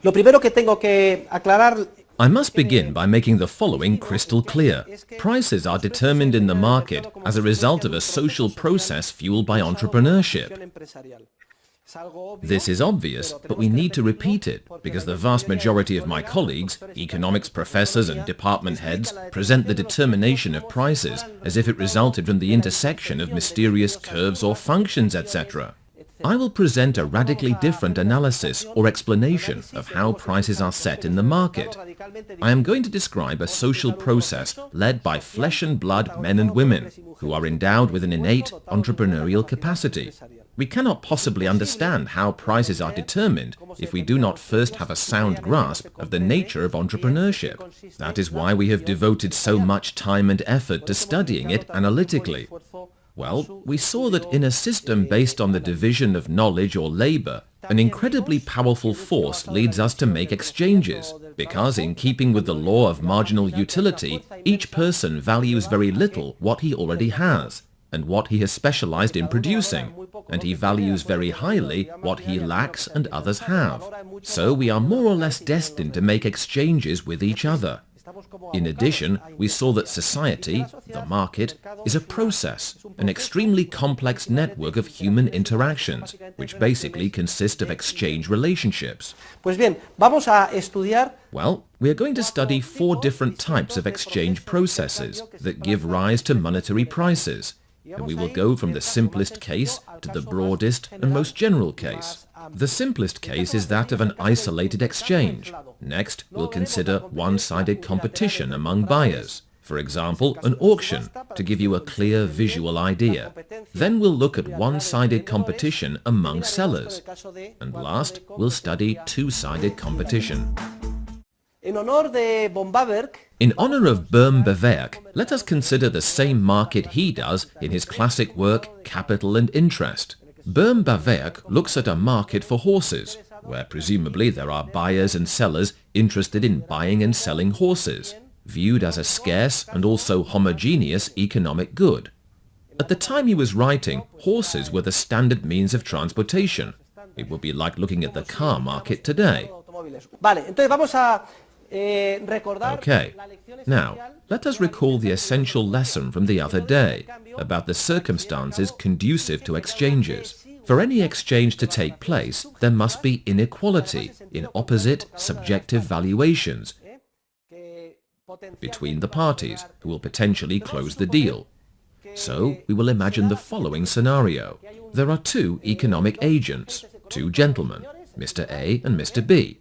Lo primero que tengo que aclarar. I must begin by making the following crystal clear. Prices are determined in the market as a result of a social process fueled by entrepreneurship. This is obvious, but we need to repeat it, because the vast majority of my colleagues, economics professors and department heads, present the determination of prices as if it resulted from the intersection of mysterious curves or functions, etc. I will present a radically different analysis or explanation of how prices are set in the market. I am going to describe a social process led by flesh and blood men and women who are endowed with an innate entrepreneurial capacity. We cannot possibly understand how prices are determined if we do not first have a sound grasp of the nature of entrepreneurship. That is why we have devoted so much time and effort to studying it analytically. Well, we saw that in a system based on the division of knowledge or labor, an incredibly powerful force leads us to make exchanges, because in keeping with the law of marginal utility, each person values very little what he already has, and what he has specialized in producing, and he values very highly what he lacks and others have. So we are more or less destined to make exchanges with each other. In addition, we saw that society, the market, is a process, an extremely complex network of human interactions, which basically consist of exchange relationships. Well, we are going to study 4 different types of exchange processes that give rise to monetary prices, and we will go from the simplest case to the broadest and most general case. The simplest case is that of an isolated exchange. Next, we'll consider one-sided competition among buyers. For example, an auction, to give you a clear visual idea. Then we'll look at one-sided competition among sellers. And last, we'll study two-sided competition. In honor of Böhm-Bawerk, let us consider the same market he does in his classic work Capital and Interest. Böhm-Bawerk looks at a market for horses, where presumably there are buyers and sellers interested in buying and selling horses, viewed as a scarce and also homogeneous economic good. At the time he was writing, horses were the standard means of transportation. It would be like looking at the car market today. Okay, now let us recall the essential lesson from the other day about the circumstances conducive to exchanges. For any exchange to take place, there must be inequality in opposite subjective valuations between the parties who will potentially close the deal. So we will imagine the following scenario. There are 2 economic agents, 2 gentlemen, Mr. A and Mr. B.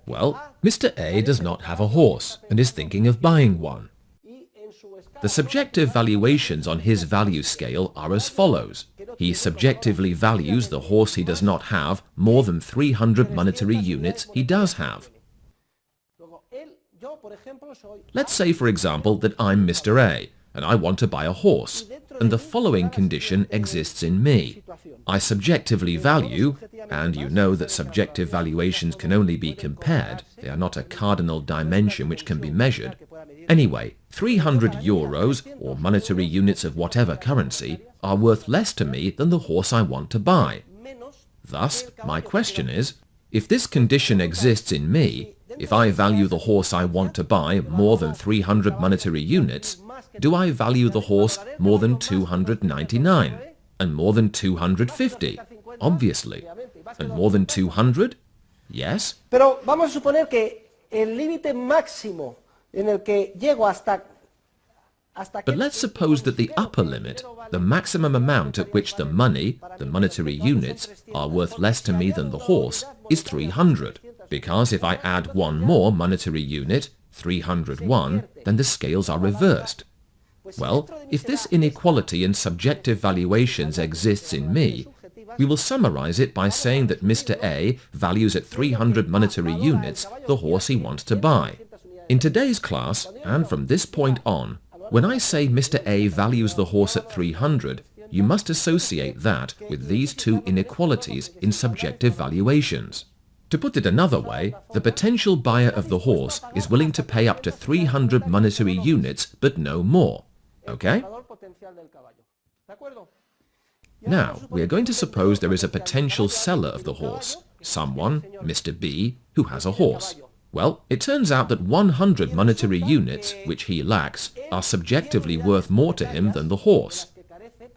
Well, Mr. A does not have a horse and is thinking of buying one. The subjective valuations on his value scale are as follows. He subjectively values the horse he does not have more than 300 monetary units he does have. Let's say, for example, that I'm Mr. A, and I want to buy a horse, and the following condition exists in me. I subjectively value, and you know that subjective valuations can only be compared, they are not a cardinal dimension which can be measured. Anyway, 300 euros, or monetary units of whatever currency, are worth less to me than the horse I want to buy. Thus, my question is, if this condition exists in me, if I value the horse I want to buy more than 300 monetary units, do I value the horse more than 299? And more than 250? Obviously. And more than 200? Yes? Pero vamos a suponer que el límite máximo en el que llego hasta But let's suppose that the upper limit, the maximum amount at which the money, the monetary units, are worth less to me than the horse, is 300. Because if I add one more monetary unit, 301, then the scales are reversed. Well, if this inequality in subjective valuations exists in me, we will summarize it by saying that Mr. A values at 300 monetary units the horse he wants to buy. In today's class, and from this point on, when I say Mr. A values the horse at 300, you must associate that with these 2 inequalities in subjective valuations. To put it another way, the potential buyer of the horse is willing to pay up to 300 monetary units, but no more. Okay? Now, we are going to suppose there is a potential seller of the horse, someone, Mr. B, who has a horse. Well, it turns out that 100 monetary units, which he lacks, are subjectively worth more to him than the horse.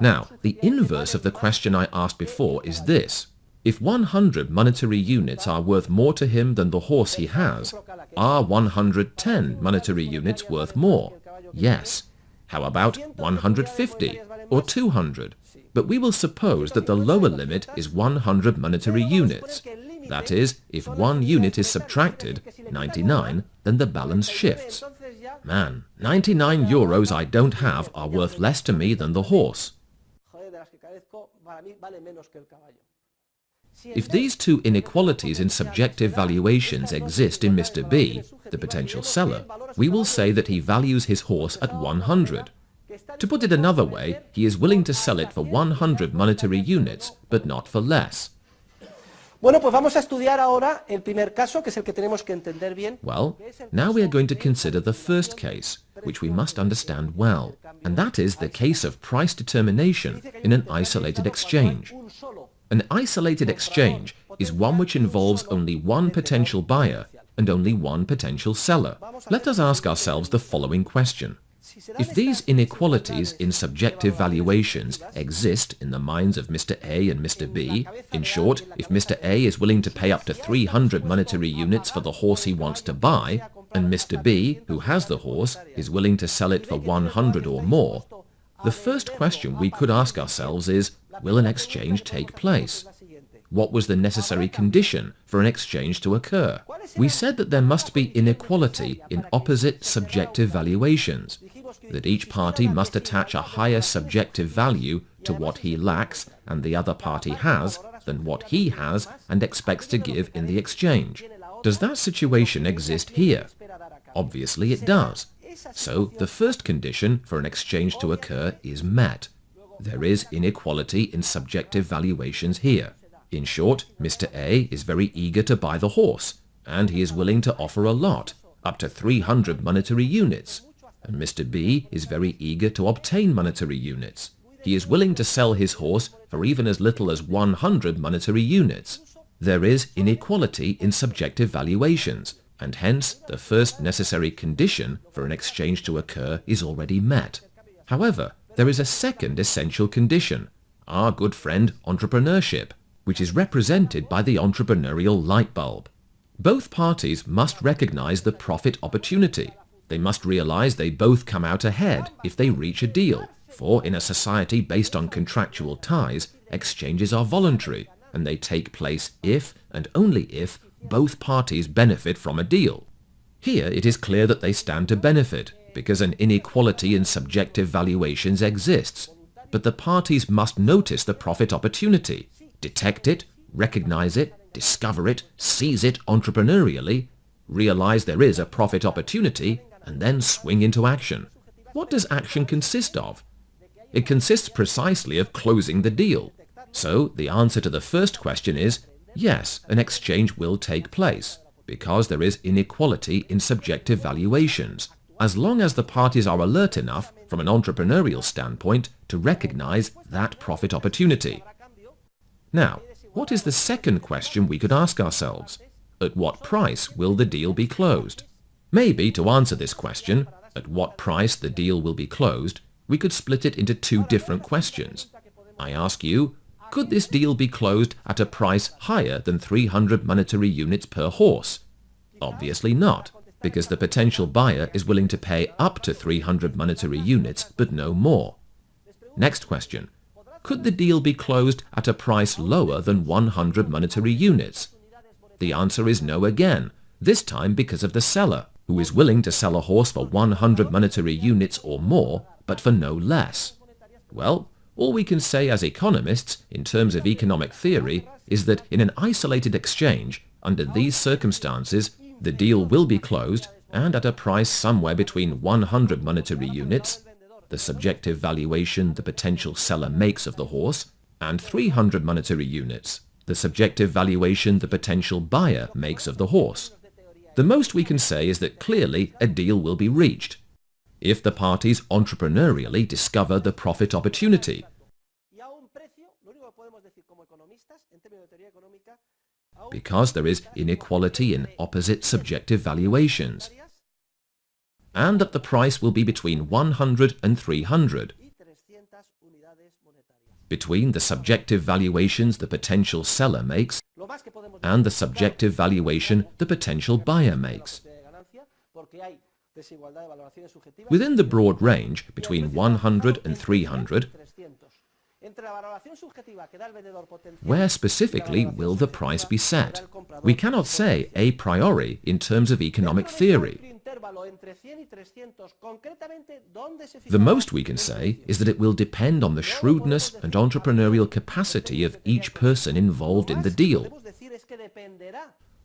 Now, the inverse of the question I asked before is this. If 100 monetary units are worth more to him than the horse he has, are 110 monetary units worth more? Yes. How about 150 or 200? But we will suppose that the lower limit is 100 monetary units. That is, if one unit is subtracted, 99, then the balance shifts. Man, 99 euros I don't have are worth less to me than the horse. If these two inequalities in subjective valuations exist in Mr. B, the potential seller, we will say that he values his horse at 100. To put it another way, he is willing to sell it for 100 monetary units, but not for less. Bueno, pues vamos a estudiar ahora el primer caso, que es el que tenemos que entender bien. Well, now we are going to consider the first case, which we must understand well, and that is the case of price determination in an isolated exchange. An isolated exchange is one which involves only one potential buyer and only one potential seller. Let us ask ourselves the following question. If these inequalities in subjective valuations exist in the minds of Mr. A and Mr. B, in short, if Mr. A is willing to pay up to 300 monetary units for the horse he wants to buy, and Mr. B, who has the horse, is willing to sell it for 100 or more, the first question we could ask ourselves is, will an exchange take place? What was the necessary condition for an exchange to occur? We said that there must be inequality in opposite subjective valuations, that each party must attach a higher subjective value to what he lacks and the other party has than what he has and expects to give in the exchange. Does that situation exist here? Obviously it does. So the first condition for an exchange to occur is met. There is inequality in subjective valuations here. In short, Mr. A is very eager to buy the horse, and he is willing to offer a lot, up to 300 monetary units. And Mr. B is very eager to obtain monetary units. He is willing to sell his horse for even as little as 100 monetary units. There is inequality in subjective valuations, and hence the first necessary condition for an exchange to occur is already met. However, there is a second essential condition, our good friend entrepreneurship, which is represented by the entrepreneurial light bulb. Both parties must recognize the profit opportunity. They must realize they both come out ahead if they reach a deal, for in a society based on contractual ties, exchanges are voluntary, and they take place if and only if both parties benefit from a deal. Here it is clear that they stand to benefit, because an inequality in subjective valuations exists, but the parties must notice the profit opportunity, detect it, recognize it, discover it, seize it entrepreneurially, realize there is a profit opportunity, and then swing into action. What does action consist of? It consists precisely of closing the deal. So the answer to the first question is, yes, an exchange will take place, because there is inequality in subjective valuations, as long as the parties are alert enough from an entrepreneurial standpoint to recognize that profit opportunity. Now, what is the second question we could ask ourselves? At what price will the deal be closed? Maybe to answer this question, at what price the deal will be closed, we could split it into two different questions. I ask you, could this deal be closed at a price higher than 300 monetary units per horse? Obviously not, because the potential buyer is willing to pay up to 300 monetary units, but no more. Next question. Could the deal be closed at a price lower than 100 monetary units? The answer is no again, this time because of the seller, who is willing to sell a horse for 100 monetary units or more, but for no less. Well, all we can say as economists, in terms of economic theory, is that in an isolated exchange, under these circumstances, the deal will be closed, and at a price somewhere between 100 monetary units, the subjective valuation the potential seller makes of the horse, and 300 monetary units, the subjective valuation the potential buyer makes of the horse. The most we can say is that clearly a deal will be reached, if the parties entrepreneurially discover the profit opportunity. because there is inequality in opposite subjective valuations, and that the price will be between 100 and 300. Between the subjective valuations the potential seller makes and the subjective valuation the potential buyer makes. Within the broad range between 100 and 300, where specifically will the price be set? We cannot say a priori in terms of economic theory. The most we can say is that it will depend on the shrewdness and entrepreneurial capacity of each person involved in the deal,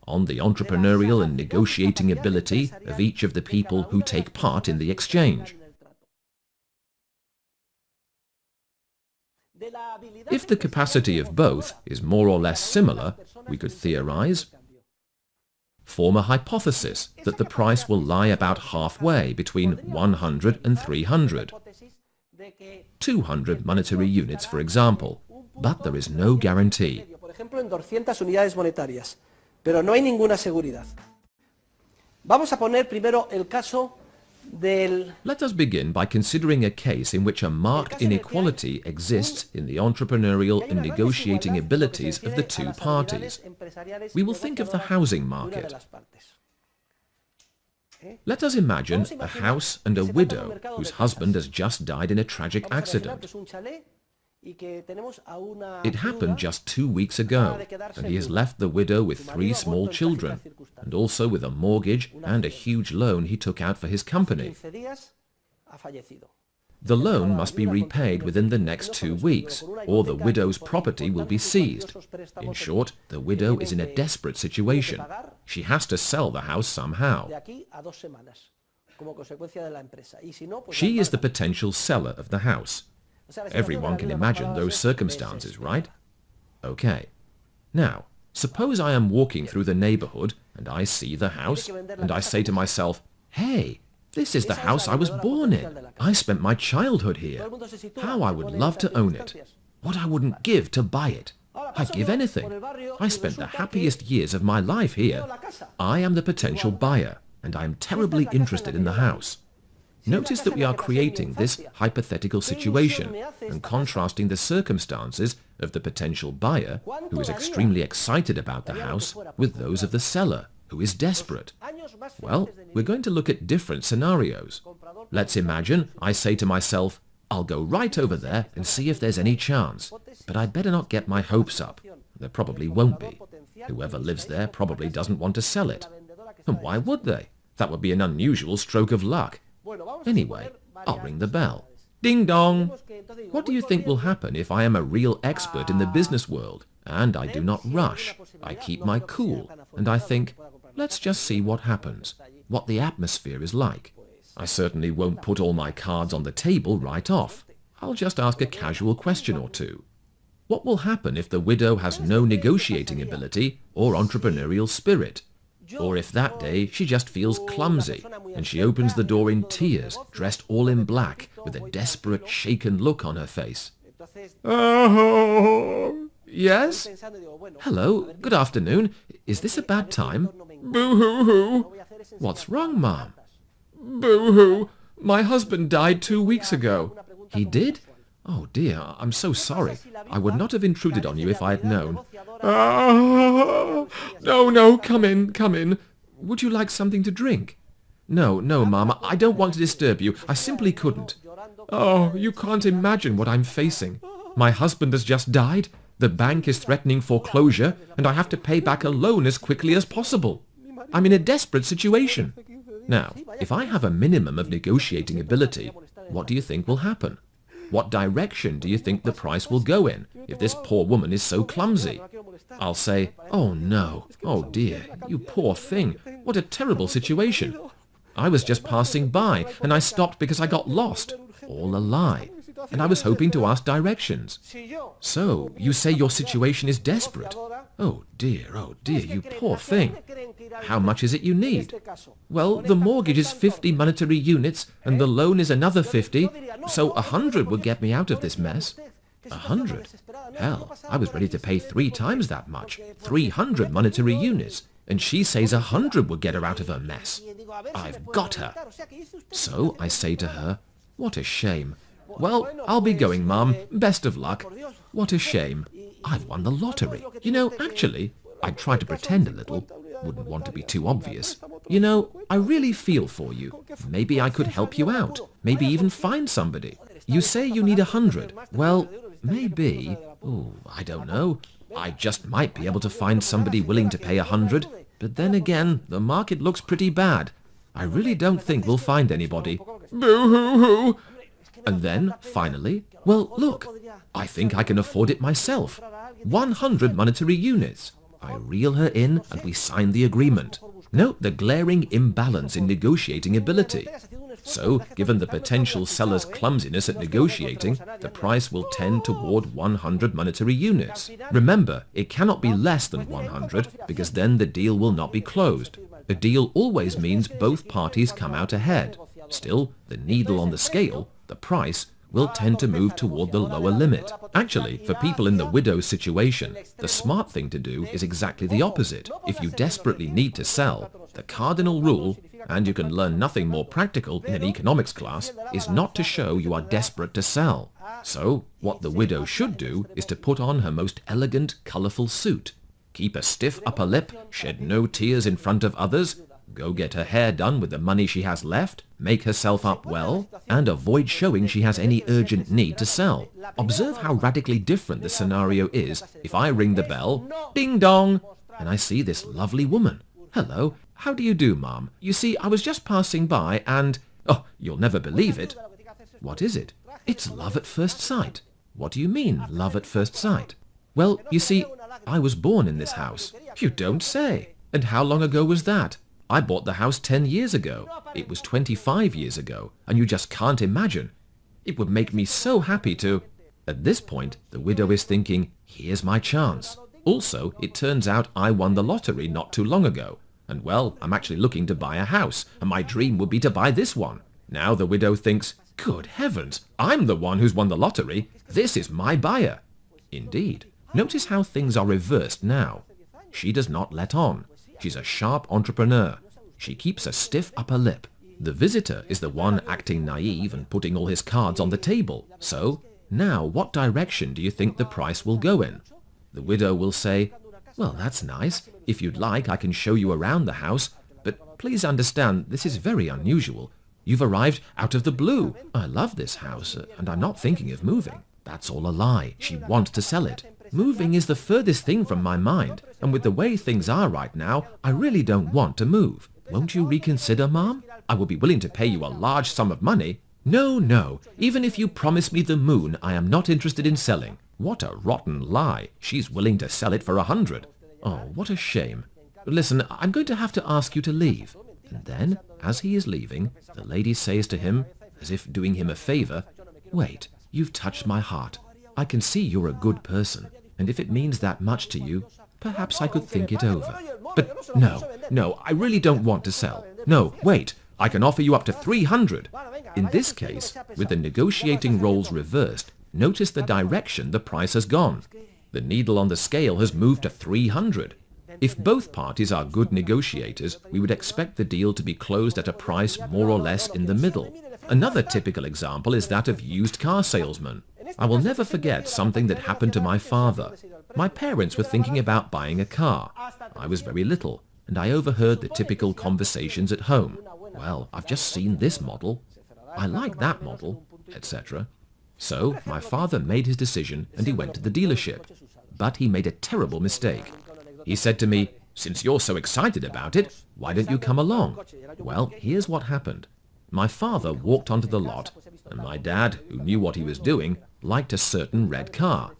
on the entrepreneurial and negotiating ability of each of the people who take part in the exchange. If the capacity of both is more or less similar, we could theorize, form a hypothesis that the price will lie about halfway between 100 and 300. 200 monetary units, for example, but there is no guarantee. Pero no hay ninguna seguridad. Vamos a poner primero el caso del... Let us begin by considering a case in which a marked inequality exists in the entrepreneurial and negotiating abilities of the two parties. We will think of the housing market. Let us imagine a house and a widow whose husband has just died in a tragic accident. It happened just 2 weeks ago, and he has left the widow with 3 small children, and also with a mortgage and a huge loan he took out for his company. The loan must be repaid within the next 2 weeks, or the widow's property will be seized. In short, the widow is in a desperate situation. She has to sell the house somehow. She is the potential seller of the house. Everyone can imagine those circumstances, right? Okay. Now, suppose I am walking through the neighborhood and I see the house and I say to myself, hey, this is the house I was born in. I spent my childhood here. How I would love to own it. What I wouldn't give to buy it. I'd give anything. I spent the happiest years of my life here. I am the potential buyer and I am terribly interested in the house. Notice that we are creating this hypothetical situation and contrasting the circumstances of the potential buyer, who is extremely excited about the house, with those of the seller, who is desperate. Well, we're going to look at different scenarios. Let's imagine I say to myself, I'll go right over there and see if there's any chance, but I'd better not get my hopes up. There probably won't be. Whoever lives there probably doesn't want to sell it. And why would they? That would be an unusual stroke of luck. Anyway, I'll ring the bell. Ding dong! What do you think will happen if I am a real expert in the business world, and I do not rush, I keep my cool, and I think, let's just see what happens, what the atmosphere is like. I certainly won't put all my cards on the table right off. I'll just ask a casual question or two. What will happen if the widow has no negotiating ability or entrepreneurial spirit? Or if that day she just feels clumsy and she opens the door in tears, dressed all in black, with a desperate, shaken look on her face. Oh, yes? Hello, good afternoon. Is this a bad time? Boo-hoo-hoo. What's wrong, Mom? Boo-hoo. My husband died 2 weeks ago. He did? Oh dear, I'm so sorry. I would not have intruded on you if I had known. No, come in. Would you like something to drink? No, Mama, I don't want to disturb you. I simply couldn't. Oh, you can't imagine what I'm facing. My husband has just died. The bank is threatening foreclosure, and I have to pay back a loan as quickly as possible. I'm in a desperate situation. Now, if I have a minimum of negotiating ability, what do you think will happen? What direction do you think the price will go in if this poor woman is so clumsy? I'll say, oh no, oh dear, you poor thing, what a terrible situation. I was just passing by and I stopped because I got lost. All a lie. And I was hoping to ask directions. So, you say your situation is desperate? Oh dear, you poor thing. How much is it you need? Well, the mortgage is 50 monetary units and the loan is another 50, so 100 would get me out of this mess. 100? Hell, I was ready to pay 3 times that much, 300 monetary units, and she says 100 would get her out of her mess. I've got her. So I say to her, what a shame. Well, I'll be going, Mum. Best of luck. What a shame. I've won the lottery. You know, actually, I'd try to pretend a little. Wouldn't want to be too obvious. You know, I really feel for you. Maybe I could help you out. Maybe even find somebody. You say you need 100. Well, maybe... Oh, I don't know. I just might be able to find somebody willing to pay 100. But then again, the market looks pretty bad. I really don't think we'll find anybody. Boo-hoo-hoo! And then, finally, well, look, I think I can afford it myself. 100 monetary units. I reel her in and we sign the agreement. Note the glaring imbalance in negotiating ability. So, given the potential seller's clumsiness at negotiating, the price will tend toward 100 monetary units. Remember, it cannot be less than 100 because then the deal will not be closed. A deal always means both parties come out ahead. Still, the needle on the scale, the price, will tend to move toward the lower limit. Actually, for people in the widow's situation, the smart thing to do is exactly the opposite. If you desperately need to sell, the cardinal rule, and you can learn nothing more practical in an economics class, is not to show you are desperate to sell. So, what the widow should do is to put on her most elegant, colourful suit, keep a stiff upper lip, shed no tears in front of others, go get her hair done with the money she has left, make herself up well, and avoid showing she has any urgent need to sell. Observe how radically different the scenario is if I ring the bell, ding dong, and I see this lovely woman. Hello, how do you do, Ma'am? You see, I was just passing by and... Oh, you'll never believe it. What is it? It's love at first sight. What do you mean, love at first sight? Well, you see, I was born in this house. You don't say. And how long ago was that? I bought the house 10 years ago. It was 25 years ago, and you just can't imagine. It would make me so happy to... At this point, the widow is thinking, here's my chance. Also, it turns out I won the lottery not too long ago. And well, I'm actually looking to buy a house, and my dream would be to buy this one. Now the widow thinks, good heavens, I'm the one who's won the lottery. This is my buyer. Indeed. Notice how things are reversed now. She does not let on. She's a sharp entrepreneur. She keeps a stiff upper lip. The visitor is the one acting naive and putting all his cards on the table. So, now what direction do you think the price will go in? The widow will say, well, that's nice. If you'd like, I can show you around the house. But please understand, this is very unusual. You've arrived out of the blue. I love this house, and I'm not thinking of moving. That's all a lie. She wants to sell it. Moving is the furthest thing from my mind, and with the way things are right now, I really don't want to move. Won't you reconsider, Ma'am? I will be willing to pay you a large sum of money. No, no. Even if you promise me the moon, I am not interested in selling. What a rotten lie. She's willing to sell it for 100. Oh, what a shame. Listen, I'm going to have to ask you to leave. And then, as he is leaving, the lady says to him, as if doing him a favor, wait, you've touched my heart. I can see you're a good person, and if it means that much to you, perhaps I could think it over. But no, I really don't want to sell. No, wait, I can offer you up to 300. In this case, with the negotiating roles reversed, notice the direction the price has gone. The needle on the scale has moved to 300. If both parties are good negotiators, we would expect the deal to be closed at a price more or less in the middle. Another typical example is that of used car salesmen. I will never forget something that happened to my father. My parents were thinking about buying a car. I was very little, and I overheard the typical conversations at home. Well, I've just seen this model. I like that model, etc. So, my father made his decision and he went to the dealership. But he made a terrible mistake. He said to me, since you're so excited about it, why don't you come along? Well, here's what happened. My father walked onto the lot, and my dad, who knew what he was doing, liked a certain red car.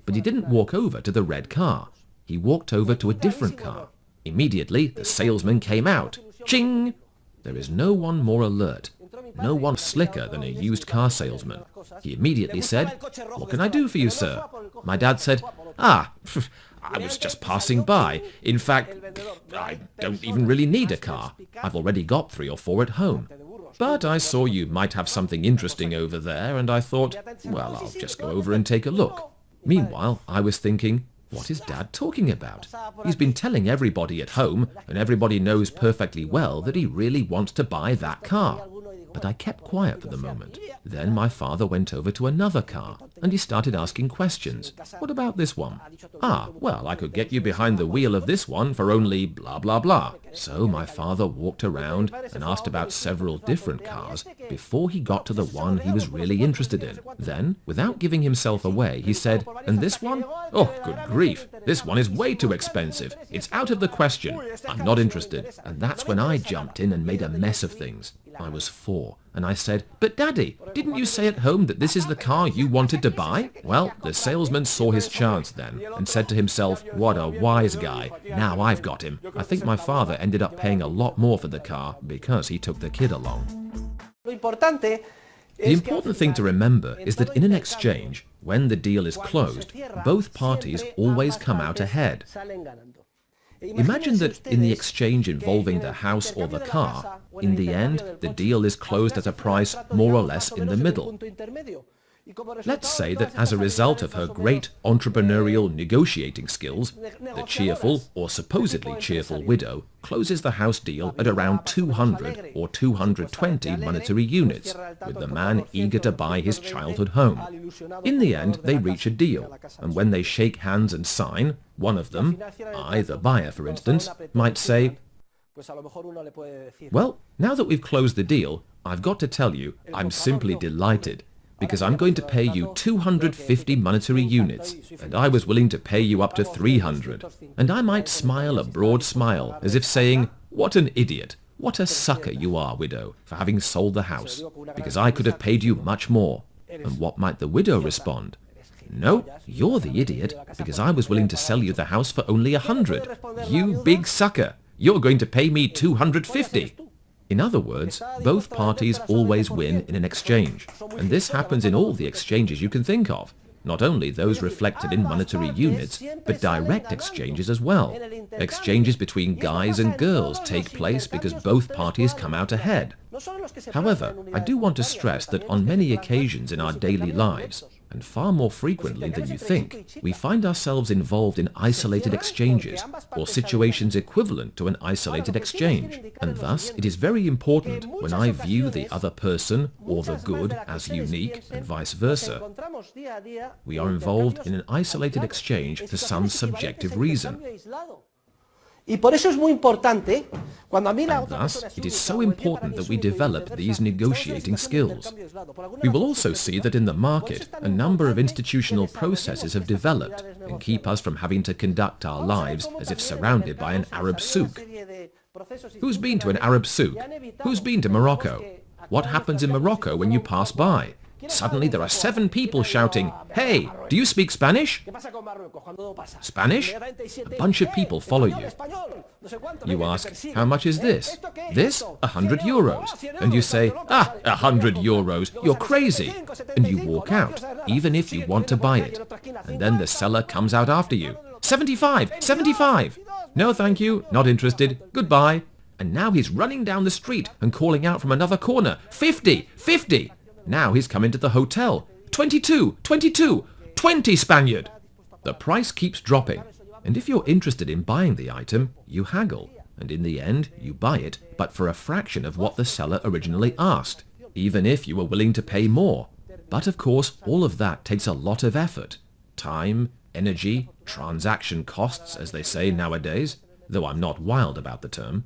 But he didn't walk over to the red car. He walked over to a different car. Immediately, the salesman came out. Ching! There is no one more alert, no one slicker than a used car salesman. He immediately said, what can I do for you, sir? My dad said, I was just passing by. In fact, I don't even really need a car. I've already got 3 or 4 at home. But I saw you might have something interesting over there, and I thought, well, I'll just go over and take a look. Meanwhile, I was thinking, what is Dad talking about? He's been telling everybody at home, and everybody knows perfectly well that he really wants to buy that car. But I kept quiet for the moment. Then my father went over to another car, and he started asking questions. What about this one? Ah, well, I could get you behind the wheel of this one for only blah blah blah. So my father walked around and asked about several different cars before he got to the one he was really interested in. Then, without giving himself away, he said, and this one? Oh, good grief, this one is way too expensive. It's out of the question. I'm not interested. And that's when I jumped in and made a mess of things. I was 4, and I said, but Daddy, didn't you say at home that this is the car you wanted to buy? Well, the salesman saw his chance then, and said to himself, what a wise guy, now I've got him. I think my father ended up paying a lot more for the car because he took the kid along. The important thing to remember is that in an exchange, when the deal is closed, both parties always come out ahead. Imagine that in the exchange involving the house or the car, in the end, the deal is closed at a price more or less in the middle. Let's say that as a result of her great entrepreneurial negotiating skills, the cheerful or supposedly cheerful widow closes the house deal at around 200 or 220 monetary units, with the man eager to buy his childhood home. In the end, they reach a deal, and when they shake hands and sign, one of them, I, the buyer for instance, might say, well, now that we've closed the deal, I've got to tell you, I'm simply delighted, because I'm going to pay you 250 monetary units, and I was willing to pay you up to 300. And I might smile a broad smile, as if saying, what an idiot, what a sucker you are, widow, for having sold the house, because I could have paid you much more. And what might the widow respond? No, you're the idiot, because I was willing to sell you the house for only 100. You big sucker, you're going to pay me 250. In other words, both parties always win in an exchange, and this happens in all the exchanges you can think of, not only those reflected in monetary units, but direct exchanges as well. Exchanges between guys and girls take place because both parties come out ahead. However, I do want to stress that on many occasions in our daily lives, and far more frequently than you think, we find ourselves involved in isolated exchanges, or situations equivalent to an isolated exchange, and thus it is very important when I view the other person or the good as unique and vice versa. We are involved in an isolated exchange for some subjective reason. And thus, it is so important that we develop these negotiating skills. We will also see that in the market, a number of institutional processes have developed and keep us from having to conduct our lives as if surrounded by an Arab souk. Who's been to an Arab souk? Who's been to Morocco? What happens in Morocco when you pass by? Suddenly there are 7 people shouting, "Hey, do you speak Spanish?" Spanish? A bunch of people follow you. You ask, how much is this? This? 100 euros. And you say, 100 euros, you're crazy. And you walk out, even if you want to buy it. And then the seller comes out after you. 75, 75. No, thank you, not interested, goodbye. And now he's running down the street and calling out from another corner, 50, 50. Now he's come into the hotel. 22, 22, 20 Spaniard. The price keeps dropping. And if you're interested in buying the item, you haggle. And in the end, you buy it, but for a fraction of what the seller originally asked, even if you were willing to pay more. But of course, all of that takes a lot of effort. Time, energy, transaction costs, as they say nowadays, though I'm not wild about the term.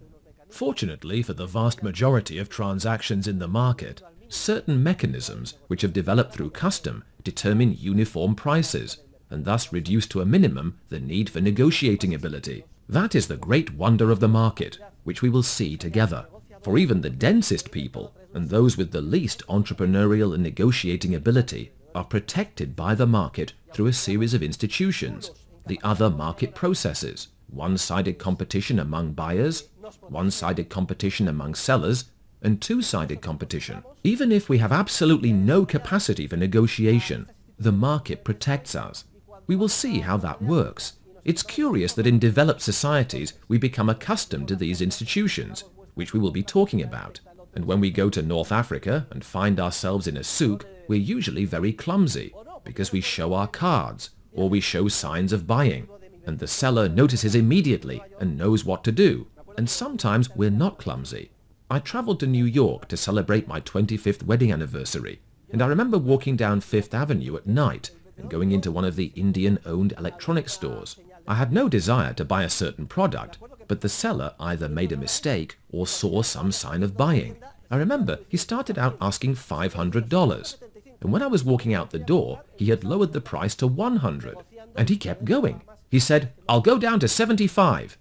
Fortunately for the vast majority of transactions in the market, certain mechanisms which have developed through custom determine uniform prices, and thus reduce to a minimum the need for negotiating ability. That is the great wonder of the market, which we will see together. For even the densest people, and those with the least entrepreneurial and negotiating ability, are protected by the market through a series of institutions, the other market processes, one-sided competition among buyers, one-sided competition among sellers, and two-sided competition. Even if we have absolutely no capacity for negotiation, the market protects us. We will see how that works. It's curious that in developed societies we become accustomed to these institutions, which we will be talking about. And when we go to North Africa and find ourselves in a souk, we're usually very clumsy because we show our cards or we show signs of buying. And the seller notices immediately and knows what to do. And sometimes we're not clumsy. I traveled to New York to celebrate my 25th wedding anniversary. And I remember walking down Fifth Avenue at night and going into one of the Indian-owned electronics stores. I had no desire to buy a certain product, but the seller either made a mistake or saw some sign of buying. I remember he started out asking $500, and when I was walking out the door, he had lowered the price to $100, and he kept going. He said, "I'll go down to $75.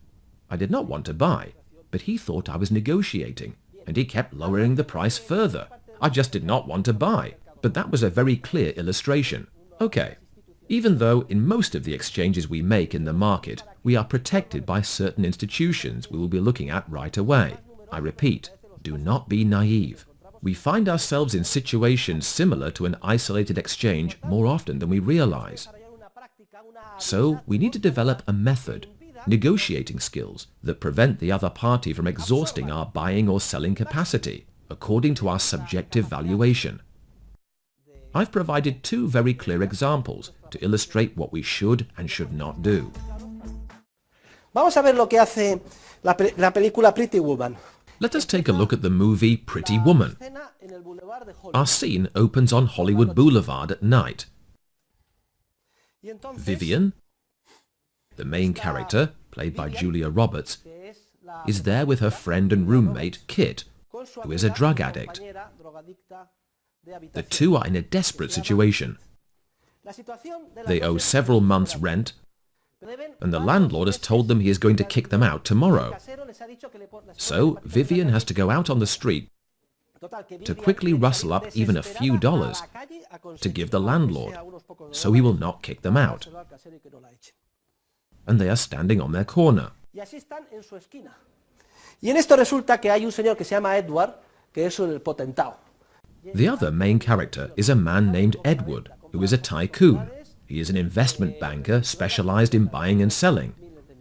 I did not want to buy, but he thought I was negotiating, and he kept lowering the price further. I just did not want to buy, but that was a very clear illustration. Okay. Even though in most of the exchanges we make in the market, we are protected by certain institutions we will be looking at right away. I repeat, do not be naive. We find ourselves in situations similar to an isolated exchange more often than we realize. So we need to develop a method, negotiating skills, that prevent the other party from exhausting our buying or selling capacity, according to our subjective valuation. I've provided two very clear examples to illustrate what we should and should not do. Vamos a ver lo que hace la película Pretty Woman. Let us take a look at the movie Pretty Woman. Our scene opens on Hollywood Boulevard at night. Vivian, the main character, played by Julia Roberts, is there with her friend and roommate Kit, who is a drug addict. The two are in a desperate situation. They owe several months' rent, and the landlord has told them he is going to kick them out tomorrow. So Vivian has to go out on the street to quickly rustle up even a few dollars to give the landlord, so he will not kick them out. And they are standing on their corner. Y en esto resulta que hay un señor que se llama Edward, que es el potentado. The other main character is a man named Edward, who is a tycoon. He is an investment banker specialized in buying and selling.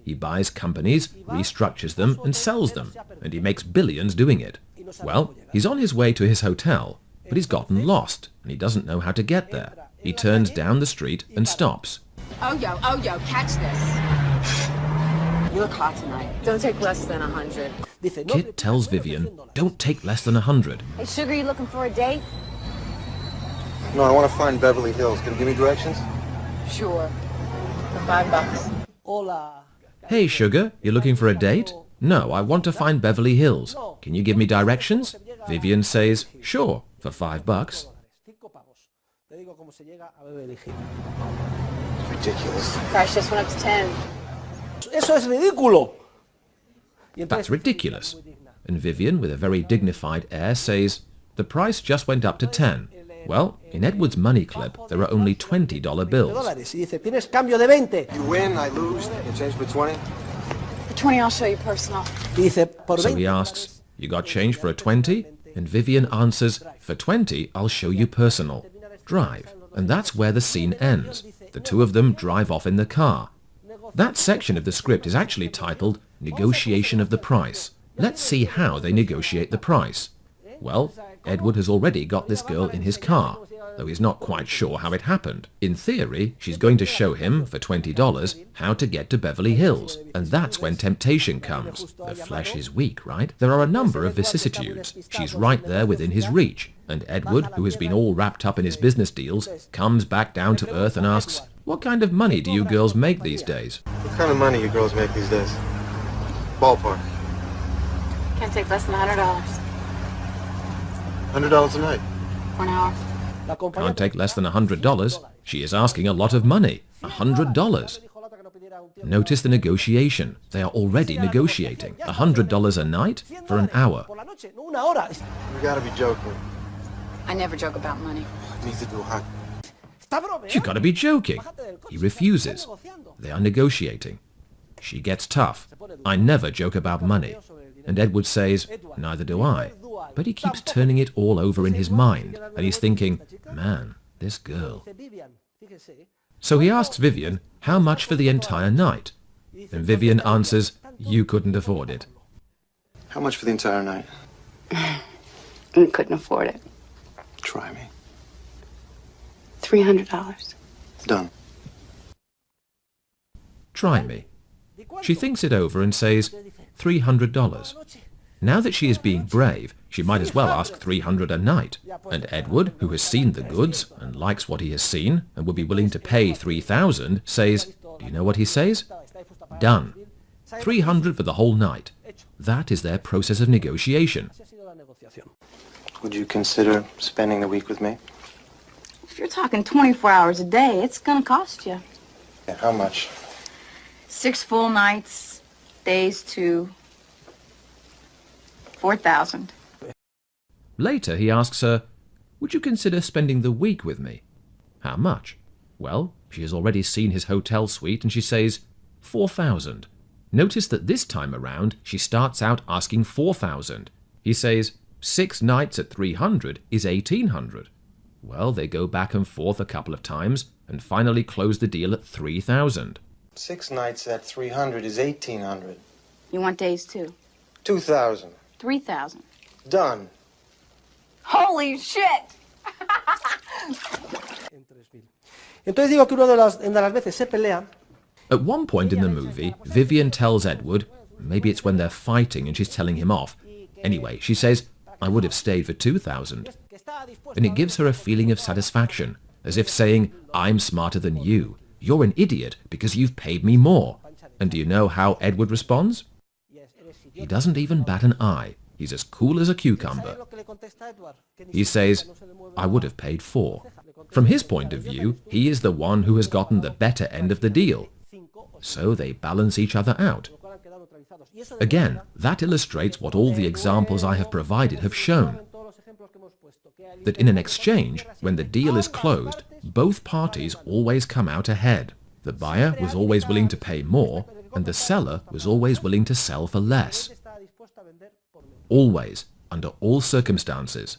He buys companies, restructures them, and sells them, and he makes billions doing it. Well, he's on his way to his hotel, but he's gotten lost, and he doesn't know how to get there. He turns down the street and stops. Oh, yo, catch this. You're caught tonight. Don't take less than 100. Kit tells Vivian, don't take less than 100. Hey, Sugar, you looking for a date? No, I want to find Beverly Hills. Can you give me directions? Sure. For $5. Hola. Hey, Sugar, you looking for a date? No, I want to find Beverly Hills. Can you give me directions? Vivian says, sure, for $5. It's ridiculous. Price just went up to 10. Eso es ridículo. That's ridiculous. And Vivian, with a very dignified air, says, the price just went up to 10. Well, in Edward's money clip, there are only $20 bills. Y dice, tienes cambio de 20. You win, I lose. You change for 20. For 20, I'll show you personal. Y dice, por So 20. he asks, you got change for a 20? And Vivian answers, for 20, I'll show you personal. Drive. And that's where the scene ends. The two of them drive off in the car. That section of the script is actually titled Negotiation of the Price. Let's see how they negotiate the price. Well, Edward has already got this girl in his car, though he's not quite sure how it happened. In theory, she's going to show him, for $20, how to get to Beverly Hills, and that's when temptation comes. The flesh is weak, right? There are a number of vicissitudes. She's right there within his reach, and Edward, who has been all wrapped up in his business deals, comes back down to earth and asks, what kind of money do you girls make these days? What kind of money you girls make these days? Ballpark. Can't take less than $100. $100 a night. For an hour. Can't take less than $100. She is asking a lot of money. $100. Notice the negotiation. They are already negotiating. $100 a night for an hour. You gotta be joking. I never joke about money. Needs to do hot. You gotta be joking. He refuses. They are negotiating. She gets tough. I never joke about money. And Edward says, neither do I. But he keeps turning it all over in his mind, and he's thinking, man, this girl. So he asks Vivian, how much for the entire night? And Vivian answers, you couldn't afford it. How much for the entire night? and couldn't afford it. Try me. $300. Done. Try me. She thinks it over and says $300. Now that she is being brave, she might as well ask $300 a night. And Edward, who has seen the goods and likes what he has seen and would be willing to pay $3,000, says, do you know what he says? Done. $300 for the whole night. That is their process of negotiation. Would you consider spending the week with me? If you're talking 24 hours a day, it's gonna cost you. Yeah, how much? 6 full nights, days to 4,000. Later he asks her, would you consider spending the week with me? How much? Well, she has already seen his hotel suite and she says 4,000. Notice that this time around she starts out asking 4,000. He says 6 nights at 300 is 1,800. Well, they go back and forth a couple of times and finally close the deal at 3,000. 6 nights at 300 is 1,800. You want days too? 2,000. 3,000. Done. Holy shit! Entonces digo que una de las veces se pelea. At one point in the movie, Vivian tells Edward, maybe it's when they're fighting and she's telling him off. Anyway, she says, I would have stayed for 2,000. And it gives her a feeling of satisfaction, as if saying, I'm smarter than you. You're an idiot because you've paid me more. And do you know how Edward responds? He doesn't even bat an eye. He's as cool as a cucumber. He says, I would have paid 4. From his point of view, he is the one who has gotten the better end of the deal. So they balance each other out. Again, that illustrates what all the examples I have provided have shown. That in an exchange, when the deal is closed, both parties always come out ahead. The buyer was always willing to pay more, and the seller was always willing to sell for less. Always, under all circumstances.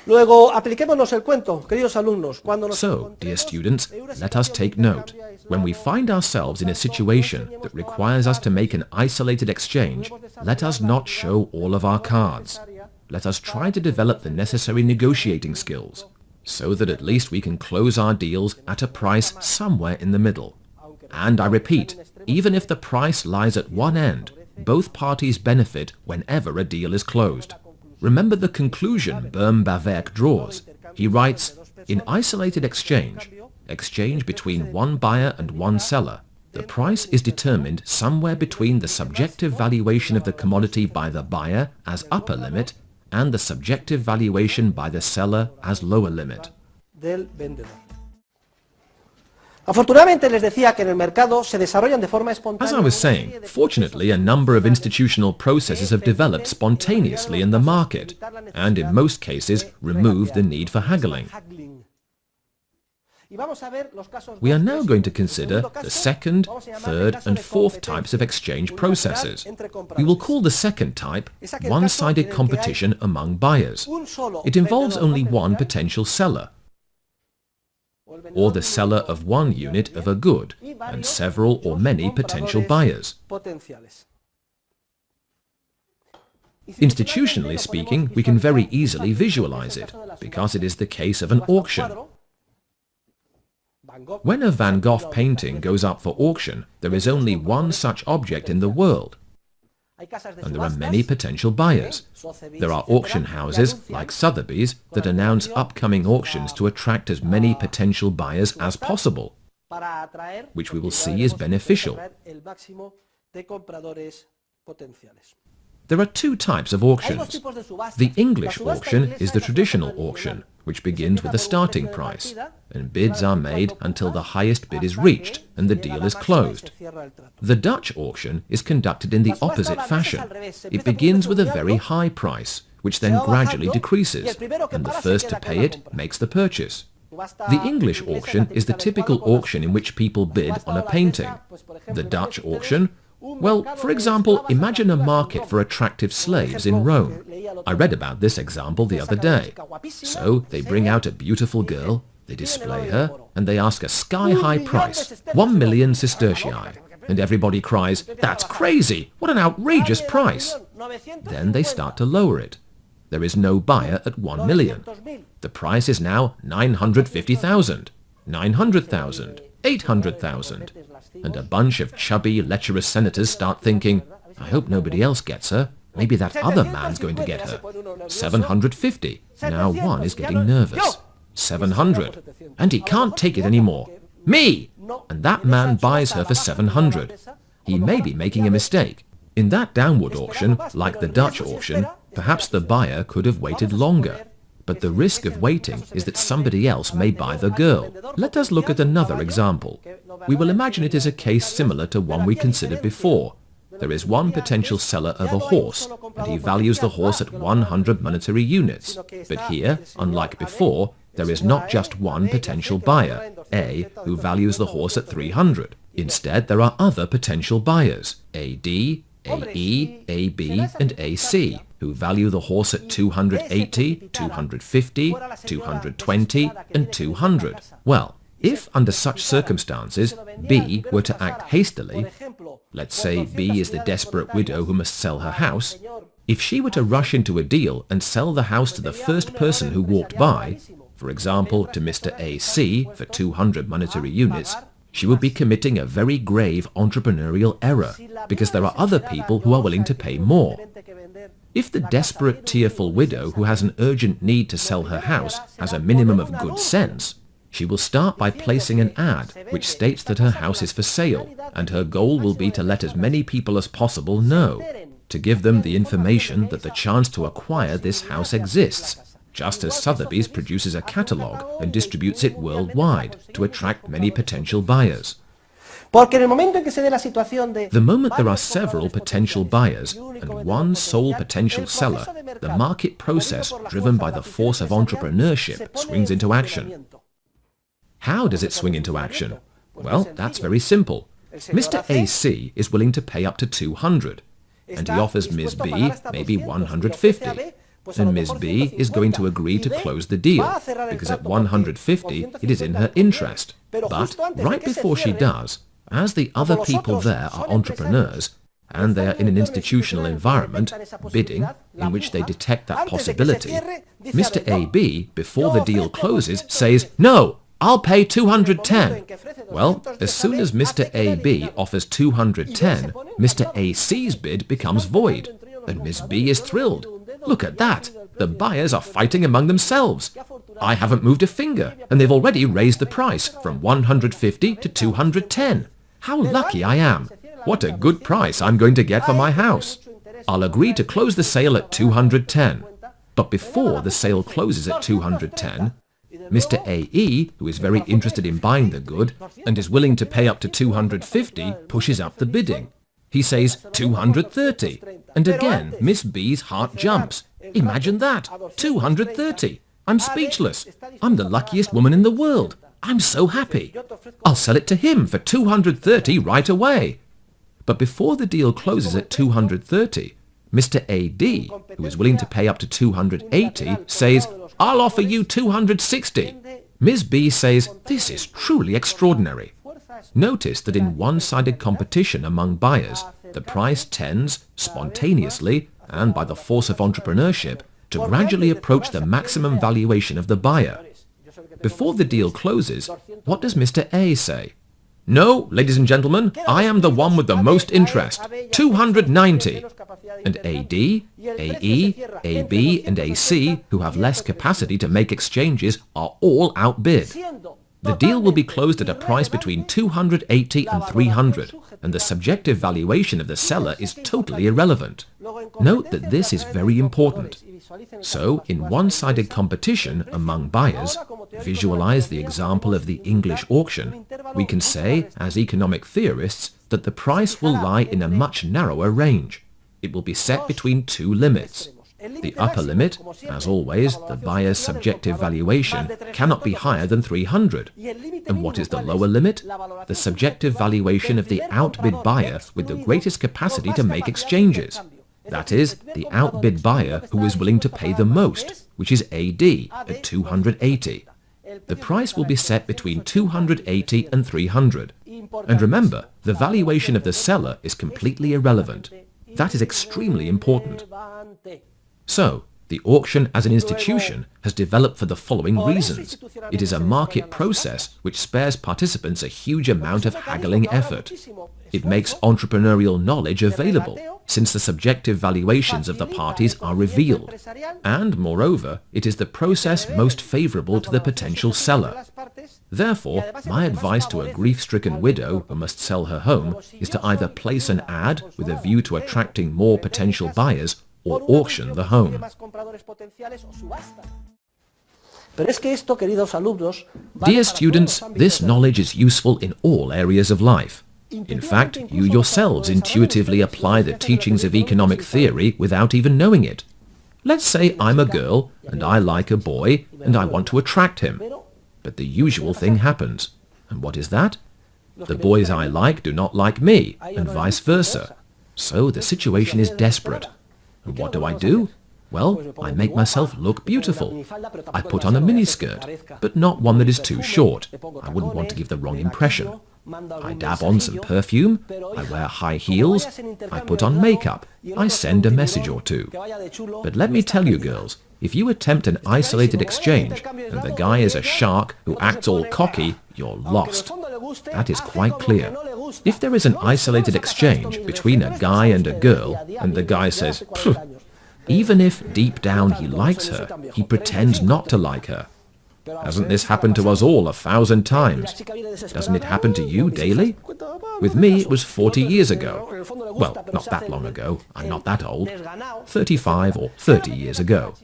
Luego, apliquémonos el cuento, queridos alumnos. So, dear students, let us take note. When we find ourselves in a situation that requires us to make an isolated exchange, let us not show all of our cards. Let us try to develop the necessary negotiating skills, so that at least we can close our deals at a price somewhere in the middle. And I repeat, even if the price lies at one end, both parties benefit whenever a deal is closed. Remember the conclusion Böhm-Bawerk draws. He writes, in isolated exchange, exchange between one buyer and one seller, the price is determined somewhere between the subjective valuation of the commodity by the buyer as upper limit and the subjective valuation by the seller as lower limit. Afortunadamente les decía que en el mercado se desarrollan de forma espontánea. As I was saying, fortunately a number of institutional processes have developed spontaneously in the market, and in most cases remove the need for haggling. We are now going to consider the second, third and fourth types of exchange processes. We will call the second type one-sided competition among buyers. It involves only one potential seller, or the seller of one unit of a good, and several or many potential buyers. Institutionally speaking, we can very easily visualize it, because it is the case of an auction. When a Van Gogh painting goes up for auction, there is only one such object in the world, and there are many potential buyers. There are auction houses, like Sotheby's, that announce upcoming auctions to attract as many potential buyers as possible, which we will see is beneficial. There are two types of auctions. The English auction is the traditional auction, which begins with a starting price, and bids are made until the highest bid is reached and the deal is closed. The Dutch auction is conducted in the opposite fashion. It begins with a very high price, which then gradually decreases, and the first to pay it makes the purchase. The English auction is the typical auction in which people bid on a painting. The Dutch auction, well, for example, imagine a market for attractive slaves in Rome. I read about this example the other day. So they bring out a beautiful girl, they display her, and they ask a sky-high price, 1,000,000 sestertii. And everybody cries, "That's crazy! What an outrageous price!" Then they start to lower it. There is no buyer at 1 million. The price is now 950,000, 900,000, 800,000. And a bunch of chubby, lecherous senators start thinking, I hope nobody else gets her. Maybe that other man's going to get her. 750. Now one is getting nervous. 700. And he can't take it anymore. Me! And that man buys her for 700. He may be making a mistake. In that downward auction, like the Dutch auction, perhaps the buyer could have waited longer. But the risk of waiting is that somebody else may buy the girl. Let us look at another example. We will imagine it is a case similar to one we considered before. There is one potential seller of a horse, and he values the horse at 100 monetary units. But here, unlike before, there is not just one potential buyer, A, who values the horse at 300. Instead, there are other potential buyers, AD, AE, AB, and AC, who value the horse at 280, 250, 220, and 200. Well, if under such circumstances B were to act hastily, let's say B is the desperate widow who must sell her house, if she were to rush into a deal and sell the house to the first person who walked by, for example to Mr. AC for 200 monetary units, she would be committing a very grave entrepreneurial error, because there are other people who are willing to pay more. If the desperate, tearful widow who has an urgent need to sell her house has a minimum of good sense, she will start by placing an ad which states that her house is for sale, and her goal will be to let as many people as possible know, to give them the information that the chance to acquire this house exists, just as Sotheby's produces a catalogue and distributes it worldwide to attract many potential buyers. The moment there are several potential buyers and one sole potential seller, the market process driven by the force of entrepreneurship swings into action. How does it swing into action? Well, that's very simple. Mr. AC is willing to pay up to 200, and he offers Ms. B maybe 150. And Ms. B is going to agree to close the deal, because at 150 it is in her interest. But right before she does, as the other people there are entrepreneurs, and they are in an institutional environment, bidding, in which they detect that possibility, Mr. AB, before the deal closes, says, "No, I'll pay 210. Well, as soon as Mr. AB offers 210, Mr. AC's bid becomes void, and Ms. B is thrilled. Look at that! The buyers are fighting among themselves. I haven't moved a finger, and they've already raised the price from 150 to 210. How lucky I am! What a good price I'm going to get for my house. I'll agree to close the sale at 210. But before the sale closes at 210, Mr. AE, who is very interested in buying the good and is willing to pay up to 250, pushes up the bidding. He says 230, and again Miss B's heart jumps. Imagine that! 230! I'm speechless. I'm the luckiest woman in the world. I'm so happy. I'll sell it to him for 230 right away. But before the deal closes at 230, Mr. AD, who is willing to pay up to 280, says, "I'll offer you 260. Ms. B says, "This is truly extraordinary." Notice that in one-sided competition among buyers, the price tends, spontaneously, and by the force of entrepreneurship, to gradually approach the maximum valuation of the buyer. Before the deal closes, what does Mr. A say? "No, ladies and gentlemen, I am the one with the most interest, 290. And AD, AE, AB, and AC, who have less capacity to make exchanges, are all outbid. The deal will be closed at a price between 280 and 300, and the subjective valuation of the seller is totally irrelevant. Note that this is very important. So, in one-sided competition among buyers, visualize the example of the English auction, we can say, as economic theorists, that the price will lie in a much narrower range. It will be set between two limits. The upper limit, as always, the buyer's subjective valuation, cannot be higher than 300. And what is the lower limit? The subjective valuation of the outbid buyer with the greatest capacity to make exchanges. That is, the outbid buyer who is willing to pay the most, which is AD, at 280. The price will be set between 280 and 300. And remember, the valuation of the seller is completely irrelevant. That is extremely important. So, the auction as an institution has developed for the following reasons. It is a market process which spares participants a huge amount of haggling effort. It makes entrepreneurial knowledge available, since the subjective valuations of the parties are revealed. And, moreover, it is the process most favorable to the potential seller. Therefore, my advice to a grief-stricken widow who must sell her home is to either place an ad with a view to attracting more potential buyers or auction the home. Dear students, this knowledge is useful in all areas of life. In fact, you yourselves intuitively apply the teachings of economic theory without even knowing it. Let's say I'm a girl, and I like a boy, and I want to attract him. But the usual thing happens. And what is that? The boys I like do not like me, and vice versa. So the situation is desperate. And what do? Well, I make myself look beautiful. I put on a miniskirt, but not one that is too short. I wouldn't want to give the wrong impression. I dab on some perfume, I wear high heels, I put on makeup, I send a message or two. But let me tell you girls, if you attempt an isolated exchange and the guy is a shark who acts all cocky, you're lost. That is quite clear. If there is an isolated exchange between a guy and a girl and the guy says, "Pfft," even if deep down he likes her, he pretends not to like her. Hasn't this happened to us all 1,000 times? Doesn't it happen to you daily? With me, it was 40 years ago. Well, not that long ago. I'm not that old. 35 or 30 years ago.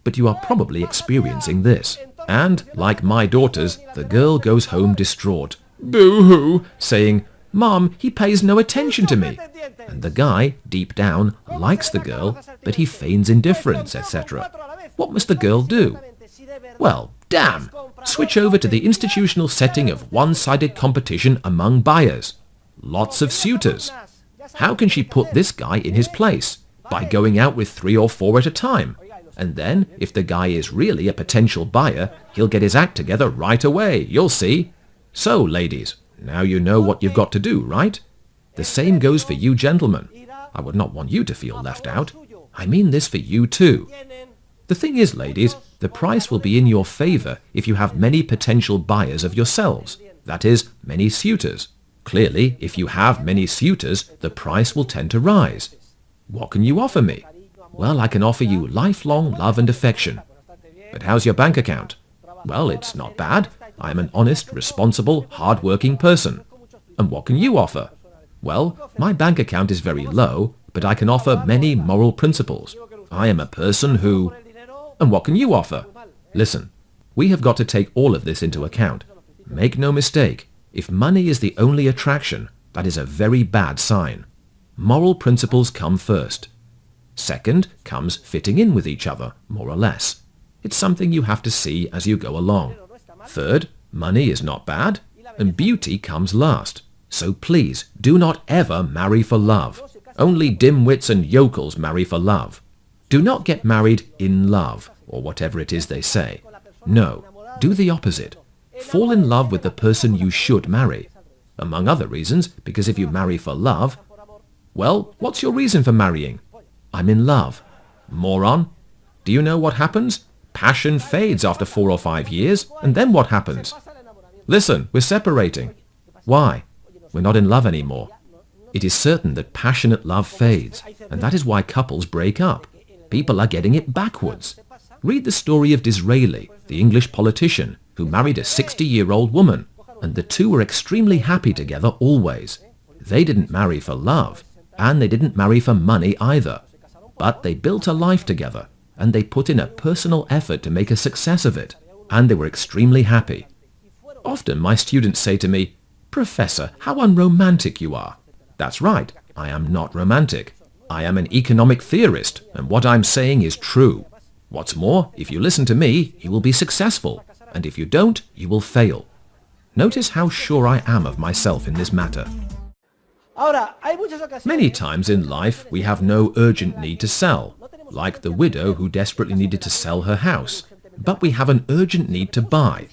But you are probably experiencing this. And, like my daughters, the girl goes home distraught. Boo-hoo, saying, "Mom, he pays no attention to me." And the guy, deep down, likes the girl, but he feigns indifference, etc. What must the girl do? Well, damn! Switch over to the institutional setting of one-sided competition among buyers. Lots of suitors. How can she put this guy in his place? By going out with 3 or 4 at a time. And then, if the guy is really a potential buyer, he'll get his act together right away, you'll see. So, ladies, now you know what you've got to do, right? The same goes for you gentlemen. I would not want you to feel left out. I mean this for you too. The thing is, ladies, the price will be in your favor if you have many potential buyers of yourselves. That is, many suitors. Clearly, if you have many suitors, the price will tend to rise. What can you offer me? Well, I can offer you lifelong love and affection. But how's your bank account? Well, it's not bad. I am an honest, responsible, hard-working person. And what can you offer? Well, my bank account is very low, but I can offer many moral principles. I am a person who... And what can you offer? Listen, we have got to take all of this into account. Make no mistake, if money is the only attraction, that is a very bad sign. Moral principles come first. Second comes fitting in with each other, more or less. It's something you have to see as you go along. Third, money is not bad, and beauty comes last. So please, do not ever marry for love. Only dimwits and yokels marry for love. Do not get married in love, or whatever it is they say. No, do the opposite. Fall in love with the person you should marry. Among other reasons, because if you marry for love, well, what's your reason for marrying? I'm in love. Moron. Do you know what happens? Passion fades after 4 or 5 years, and then what happens? Listen, we're separating. Why? We're not in love anymore. It is certain that passionate love fades, and that is why couples break up. People are getting it backwards. Read the story of Disraeli, the English politician, who married a 60-year-old woman, and the two were extremely happy together always. They didn't marry for love, and they didn't marry for money either. But they built a life together, and they put in a personal effort to make a success of it, and they were extremely happy. Often my students say to me, "Professor, how unromantic you are." That's right, I am not romantic. I am an economic theorist, and what I'm saying is true. What's more, if you listen to me, you will be successful, and if you don't, you will fail. Notice how sure I am of myself in this matter. Many times in life, we have no urgent need to sell, like the widow who desperately needed to sell her house, but we have an urgent need to buy.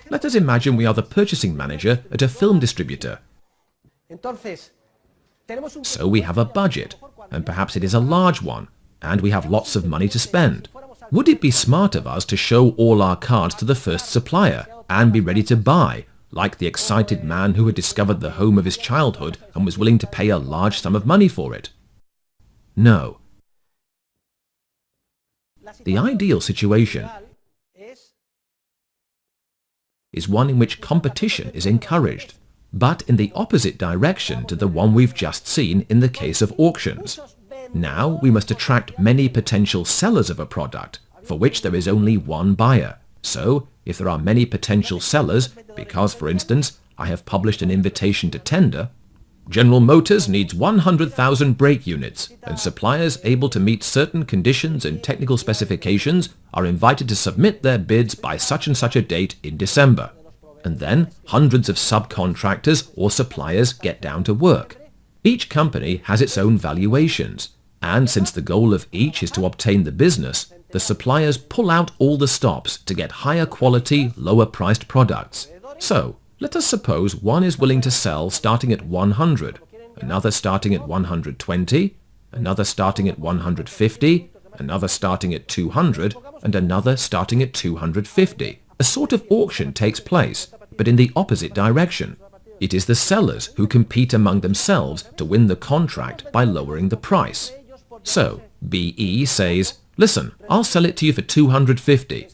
Let us imagine we are the purchasing manager at a film distributor. So we have a budget, and perhaps it is a large one, and we have lots of money to spend. Would it be smart of us to show all our cards to the first supplier and be ready to buy, like the excited man who had discovered the home of his childhood and was willing to pay a large sum of money for it? No. The ideal situation is one in which competition is encouraged, but in the opposite direction to the one we've just seen in the case of auctions. Now we must attract many potential sellers of a product for which there is only one buyer. So, if there are many potential sellers, because, for instance, I have published an invitation to tender, General Motors needs 100,000 brake units, and suppliers able to meet certain conditions and technical specifications are invited to submit their bids by such and such a date in December. And then hundreds of subcontractors or suppliers get down to work. Each company has its own valuations, and since the goal of each is to obtain the business, the suppliers pull out all the stops to get higher quality, lower priced products. So, let us suppose one is willing to sell starting at 100, another starting at 120, another starting at 150, another starting at 200, and another starting at 250. A sort of auction takes place, but in the opposite direction. It is the sellers who compete among themselves to win the contract by lowering the price. So, BE says, "Listen, I'll sell it to you for 250.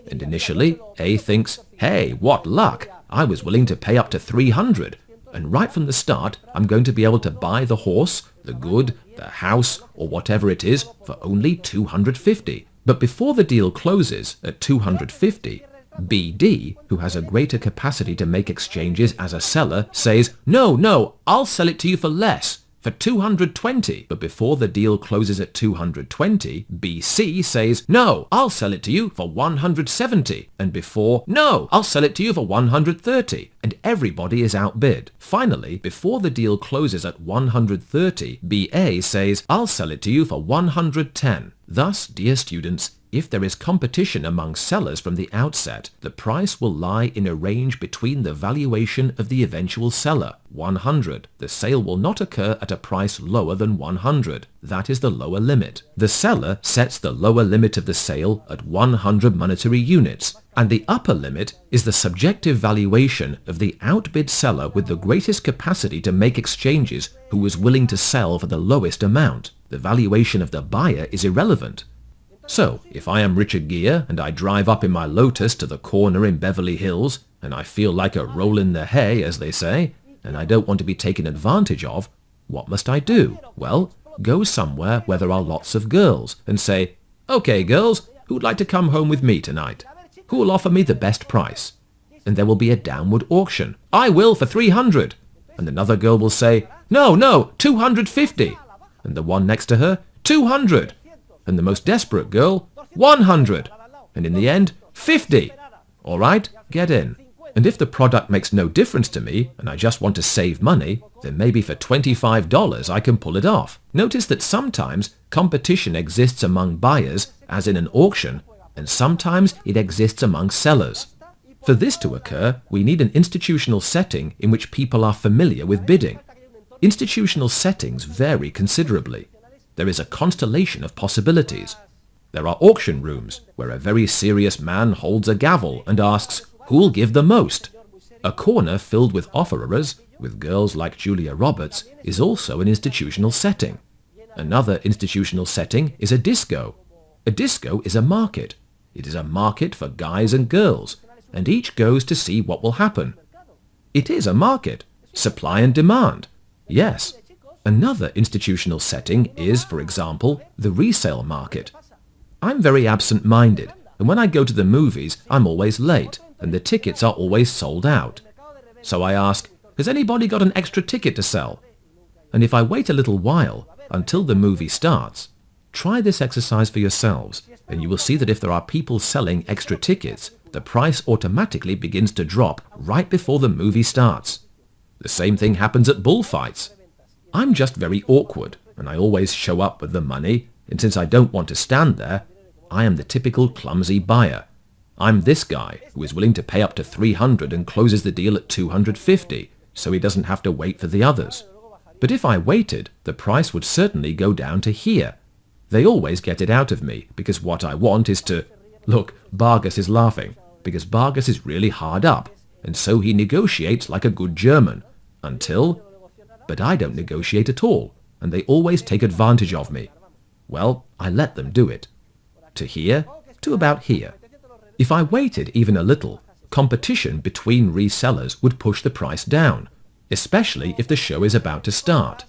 And initially, A thinks, "Hey, what luck! I was willing to pay up to 300. And right from the start, I'm going to be able to buy the horse, the good, the house, or whatever it is for only 250. But before the deal closes at 250, BD, who has a greater capacity to make exchanges as a seller, says, No, I'll sell it to you for less, for 220. But before the deal closes at 220, BC says, "No, I'll sell it to you for 170. And before, "No, I'll sell it to you for 130. And everybody is outbid. Finally, before the deal closes at 130, BA says, "I'll sell it to you for 110. Thus, dear students, if there is competition among sellers from the outset, the price will lie in a range between the valuation of the eventual seller, 100. The sale will not occur at a price lower than 100. That is the lower limit. The seller sets the lower limit of the sale at 100 monetary units, and the upper limit is the subjective valuation of the outbid seller with the greatest capacity to make exchanges who is willing to sell for the lowest amount. The valuation of the buyer is irrelevant. So, if I am Richard Gere and I drive up in my Lotus to the corner in Beverly Hills, and I feel like a roll in the hay, as they say, and I don't want to be taken advantage of, what must I do? Well, go somewhere where there are lots of girls and say, "Okay, girls, who'd like to come home with me tonight? Who will offer me the best price?" And there will be a downward auction. "I will for 300. And another girl will say, No, 250. And the one next to her, 200. And the most desperate girl, 100. And in the end, 50. All right, get in. And if the product makes no difference to me, and I just want to save money, then maybe for $25 I can pull it off. Notice that sometimes competition exists among buyers, as in an auction, and sometimes it exists among sellers. For this to occur, we need an institutional setting in which people are familiar with bidding. Institutional settings vary considerably. There is a constellation of possibilities. There are auction rooms, where a very serious man holds a gavel and asks, "Who'll give the most?" A corner filled with offerers, with girls like Julia Roberts, is also an institutional setting. Another institutional setting is a disco. A disco is a market. It is a market for guys and girls, and each goes to see what will happen. It is a market. Supply and demand. Yes. Another institutional setting is, for example, the resale market. I'm very absent-minded, and when I go to the movies, I'm always late, and the tickets are always sold out. So I ask, "Has anybody got an extra ticket to sell?" And if I wait a little while, until the movie starts, try this exercise for yourselves, and you will see that if there are people selling extra tickets, the price automatically begins to drop right before the movie starts. The same thing happens at bullfights. I'm just very awkward, and I always show up with the money, and since I don't want to stand there, I am the typical clumsy buyer. I'm this guy who is willing to pay up to 300 and closes the deal at 250, so he doesn't have to wait for the others. But if I waited, the price would certainly go down to here. They always get it out of me, because what I want is to... Look, Vargas is laughing, because Vargas is really hard up, and so he negotiates like a good German, until... But I don't negotiate at all, and they always take advantage of me. Well, I let them do it. To here, to about here. If I waited even a little, competition between resellers would push the price down, especially if the show is about to start.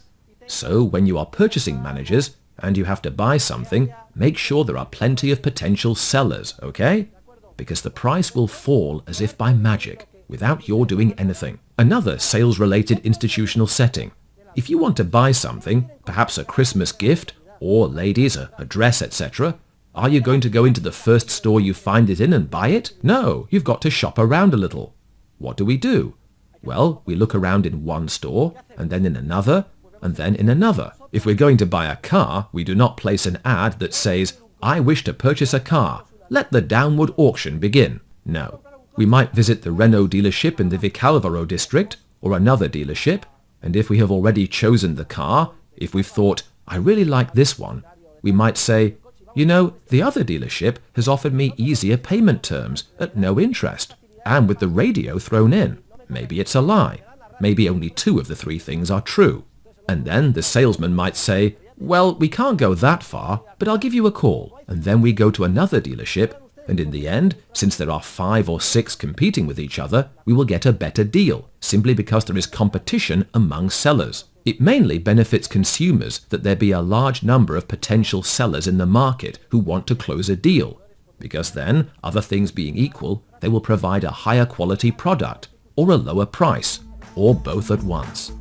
So when you are purchasing managers and you have to buy something, make sure there are plenty of potential sellers, okay? Because the price will fall as if by magic, without your doing anything. Another sales-related institutional setting. If you want to buy something, perhaps a Christmas gift, or ladies, a dress, etc., are you going to go into the first store you find it in and buy it? No, you've got to shop around a little. What do? Well, we look around in one store, and then in another, and then in another. If we're going to buy a car, we do not place an ad that says, "I wish to purchase a car. Let the downward auction begin." No. We might visit the Renault dealership in the Vicalvaro district, or another dealership, and if we have already chosen the car, if we've thought, "I really like this one," we might say, "You know, the other dealership has offered me easier payment terms at no interest, and with the radio thrown in." Maybe it's a lie. Maybe only 2 of the 3 things are true. And then the salesman might say, "Well, we can't go that far, but I'll give you a call." And then we go to another dealership, and in the end, since there are 5 or 6 competing with each other, we will get a better deal, simply because there is competition among sellers. It mainly benefits consumers that there be a large number of potential sellers in the market who want to close a deal, because then, other things being equal, they will provide a higher quality product, or a lower price, or both at once.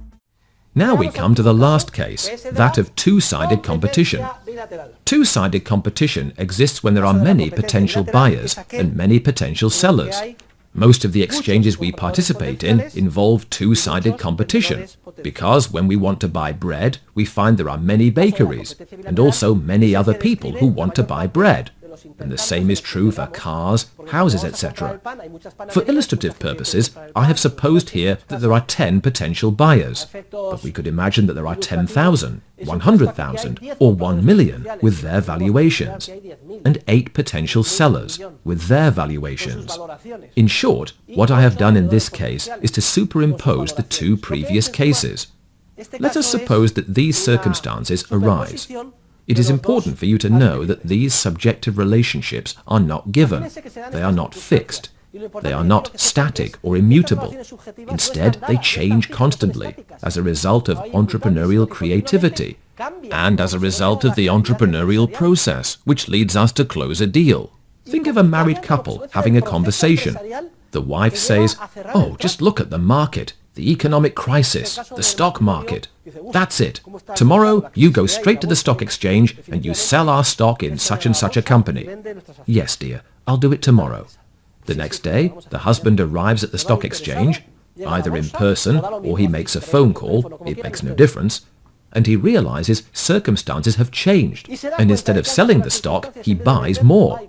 Now we come to the last case, that of two-sided competition. Two-sided competition exists when there are many potential buyers and many potential sellers. Most of the exchanges we participate in involve two-sided competition, because when we want to buy bread, we find there are many bakeries, and also many other people who want to buy bread. And the same is true for cars, houses, etc. For illustrative purposes, I have supposed here that there are 10 potential buyers, but we could imagine that there are 10,000, 100,000, or 1 million with their valuations, and 8 potential sellers with their valuations. In short, what I have done in this case is to superimpose the 2 previous cases. Let us suppose that these circumstances arise. It is important for you to know that these subjective relationships are not given. They are not fixed. They are not static or immutable. Instead, they change constantly as a result of entrepreneurial creativity and as a result of the entrepreneurial process, which leads us to close a deal. Think of a married couple having a conversation. The wife says, "Oh, just look at the market. The economic crisis, the stock market. That's it. Tomorrow, you go straight to the stock exchange and you sell our stock in such and such a company." "Yes, dear, I'll do it tomorrow." The next day, the husband arrives at the stock exchange, either in person or he makes a phone call, it makes no difference, and he realizes circumstances have changed, and instead of selling the stock, he buys more.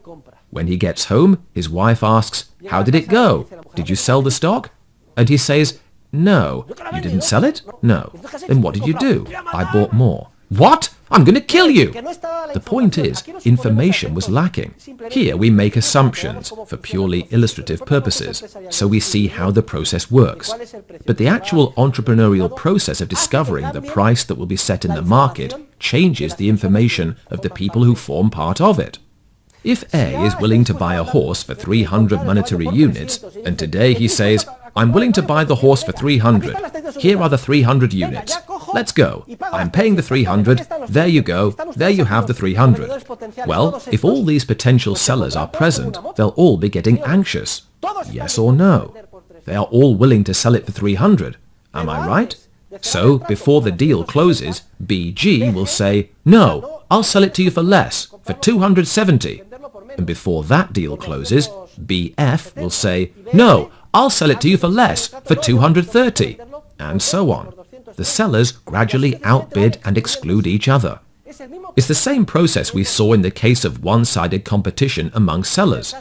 When he gets home, his wife asks, "How did it go? Did you sell the stock?" And he says, "No." "You didn't sell it?" "No." "Then what did you do?" "I bought more." "What? I'm going to kill you!" The point is, information was lacking. Here we make assumptions for purely illustrative purposes, so we see how the process works. But the actual entrepreneurial process of discovering the price that will be set in the market changes the information of the people who form part of it. If A is willing to buy a horse for 300 monetary units, and today he says, "I'm willing to buy the horse for 300. Here are the 300 units. Let's go. I'm paying the 300. There you go. There you have the 300. Well, if all these potential sellers are present, they'll all be getting anxious. Yes or no? They are all willing to sell it for 300. Am I right? So, before the deal closes, BG will say, "No, I'll sell it to you for less, for 270. And before that deal closes, BF will say, "No, I'll sell it to you for less, for 230, and so on. The sellers gradually outbid and exclude each other. It's the same process we saw in the case of one-sided competition among sellers.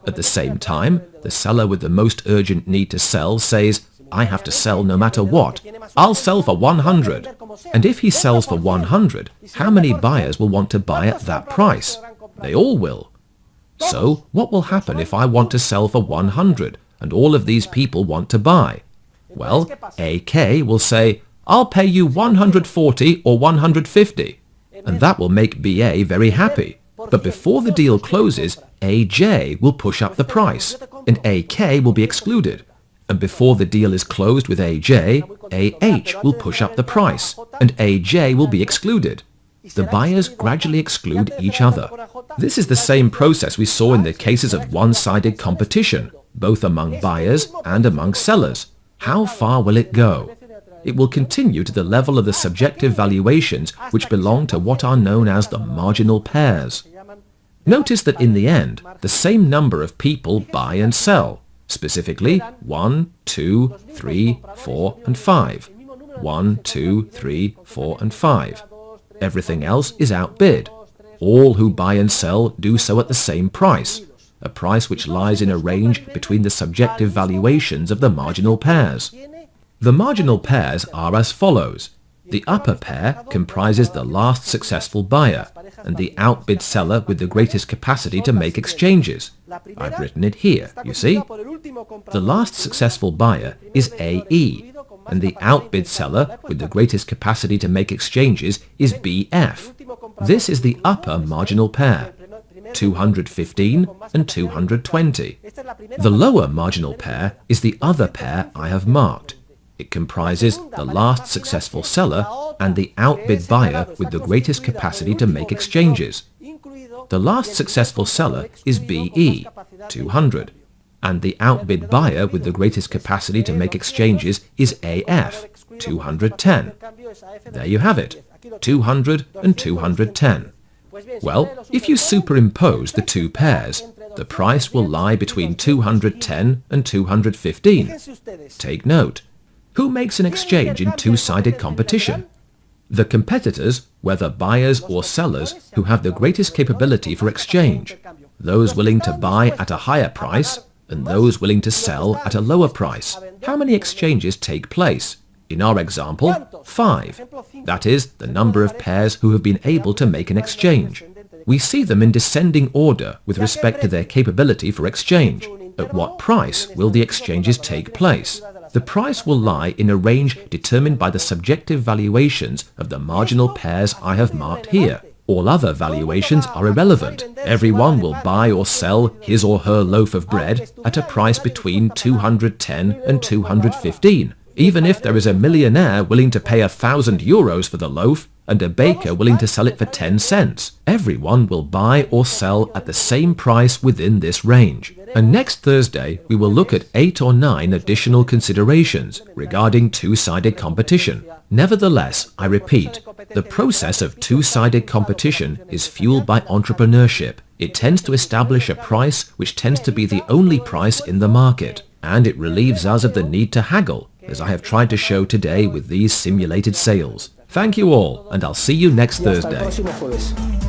At the same time, the seller with the most urgent need to sell says, I have to sell no matter what. I'll sell for 100. And if he sells for 100, how many buyers will want to buy at that price? They all will. So, what will happen if I want to sell for 100 and all of these people want to buy? Well, AK will say, I'll pay you 140 or 150. And that will make BA very happy. But before the deal closes, AJ will push up the price, and AK will be excluded. And before the deal is closed with AJ, AH will push up the price, and AJ will be excluded. The buyers gradually exclude each other. This is the same process we saw in the cases of one-sided competition, both among buyers and among sellers. How far will it go? It will continue to the level of the subjective valuations which belong to what are known as the marginal pairs. Notice that in the end, the same number of people buy and sell, specifically 1, 2, 3, 4, and 5. 1, 2, 3, 4, and 5. Everything else is outbid. All who buy and sell do so at the same price, a price which lies in a range between the subjective valuations of the marginal pairs. The marginal pairs are as follows. The upper pair comprises the last successful buyer and the outbid seller with the greatest capacity to make exchanges. I've written it here, you see? The last successful buyer is AE, and the outbid seller with the greatest capacity to make exchanges is BF. This is the upper marginal pair, 215 and 220. The lower marginal pair is the other pair I have marked. It comprises the last successful seller and the outbid buyer with the greatest capacity to make exchanges. The last successful seller is BE, 200, and the outbid buyer with the greatest capacity to make exchanges is AF, 210. There you have it, 200 and 210. Well, if you superimpose the two pairs, the price will lie between 210 and 215. Take note. Who makes an exchange in two-sided competition? The competitors, whether buyers or sellers, who have the greatest capability for exchange. Those willing to buy at a higher price and those willing to sell at a lower price. How many exchanges take place? In our example, 5. That is, the number of pairs who have been able to make an exchange. We see them in descending order with respect to their capability for exchange. At what price will the exchanges take place? The price will lie in a range determined by the subjective valuations of the marginal pairs I have marked here. All other valuations are irrelevant. Everyone will buy or sell his or her loaf of bread at a price between 210 and 215. Even if there is a millionaire willing to pay 1,000 euros for the loaf and a baker willing to sell it for 10 cents, everyone will buy or sell at the same price within this range. And next Thursday, we will look at 8 or 9 additional considerations regarding two-sided competition. Nevertheless, I repeat, the process of two-sided competition is fueled by entrepreneurship. It tends to establish a price which tends to be the only price in the market, and it relieves us of the need to haggle, as I have tried to show today with these simulated sales. Thank you all, and I'll see you next Thursday.